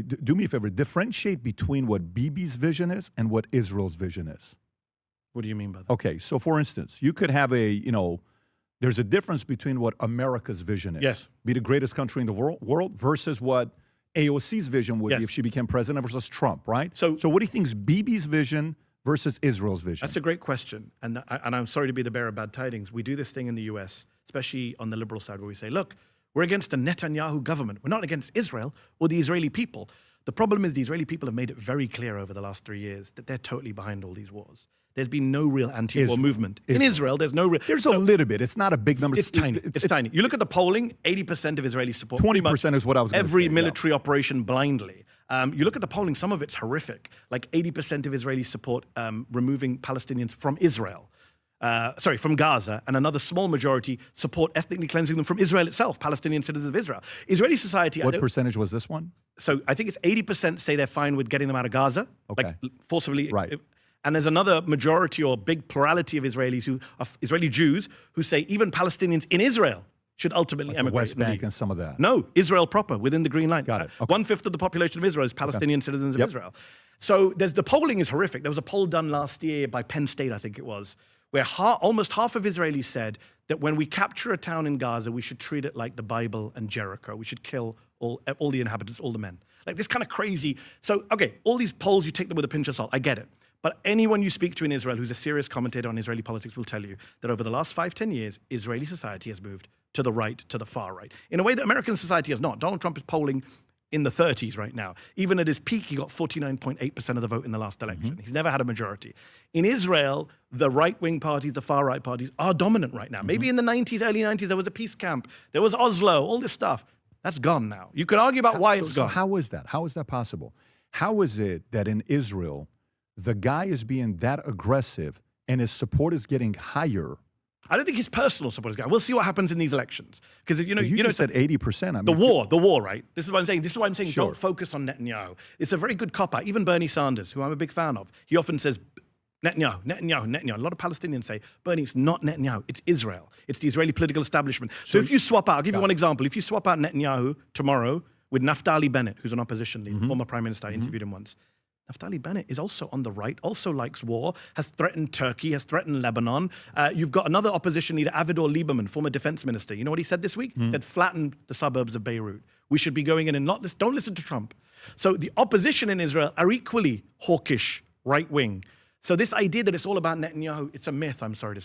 Do me a favor, differentiate between what Bibi's vision is and what Israel's vision is. What do you mean by that? Okay, so for instance, you could have there's a difference between what America's vision is. Yes. Be the greatest country in the world versus what AOC's vision would be if she became president versus Trump, right? So what do you think is Bibi's vision versus Israel's vision? That's a great question. And I'm sorry to be the bearer of bad tidings. We do this thing in the US, especially on the liberal side, where we say, look, we're against the Netanyahu government. We're not against Israel or the Israeli people. The problem is the Israeli people have made it very clear over the last 3 years that they're totally behind all these wars. There's been no real anti-war movement. In Israel, there's no real... There's a little bit. It's not a big number. It's tiny. It's tiny. You look at the polling, 80% of Israelis support... 20% is what I was going to say. Every military operation blindly. You look at the polling, some of it's horrific. Like 80% of Israelis support removing Palestinians from Israel. From Gaza, and another small majority support ethnically cleansing them from Israel itself, Palestinian citizens of Israel. Israeli society... What percentage was this one? So I think it's 80% say they're fine with getting them out of Gaza, like forcibly. Right. And there's another majority or big plurality of Israelis Israeli Jews who say even Palestinians in Israel should ultimately emigrate. The West Bank and some of that. No, Israel proper, within the Green Line. Got it. Okay. 1/5 of the population of Israel is Palestinian citizens of Israel. So the polling is horrific. There was a poll done last year by Penn State, I think it was, where almost half of Israelis said that when we capture a town in Gaza, we should treat it like the Bible and Jericho. We should kill all the inhabitants, all the men. Like this kind of crazy. So, okay, all these polls, you take them with a pinch of salt. I get it. But anyone you speak to in Israel who's a serious commentator on Israeli politics will tell you that over the last 5-10 years, Israeli society has moved to the right, to the far right, in a way that American society has not. Donald Trump is polling in the 30s right now. Even at his peak, he got 49.8% of the vote in the last election. He's never had a majority. In Israel, the right-wing parties, the far-right parties are dominant right now. Maybe in the 90s, early 90s, there was a peace camp. There was Oslo, all this stuff. That's gone now. You could argue about why it's gone. So how is that? How is that possible? How is it that in Israel, the guy is being that aggressive and his support is getting higher? I don't think his personal support is going. We'll see what happens in these elections. Because you just said 80%. I mean, the war, right? This is what I'm saying. This is why I'm saying don't focus on Netanyahu. It's a very good cop-out. Even Bernie Sanders, who I'm a big fan of, he often says, Netanyahu, Netanyahu, Netanyahu. A lot of Palestinians say, Bernie, it's not Netanyahu, it's Israel. It's the Israeli political establishment. So if you swap out, I'll give you one example. If you swap out Netanyahu tomorrow with Naftali Bennett, who's an opposition leader, former prime minister, I interviewed him once. Naftali Bennett is also on the right, also likes war, has threatened Turkey, has threatened Lebanon. You've got another opposition leader, Avigdor Lieberman, former defense minister. You know what he said this week? He said, flatten the suburbs of Beirut. We should be going in and don't listen to Trump. So the opposition in Israel are equally hawkish, right-wing. So this idea that it's all about Netanyahu, it's a myth, I'm sorry to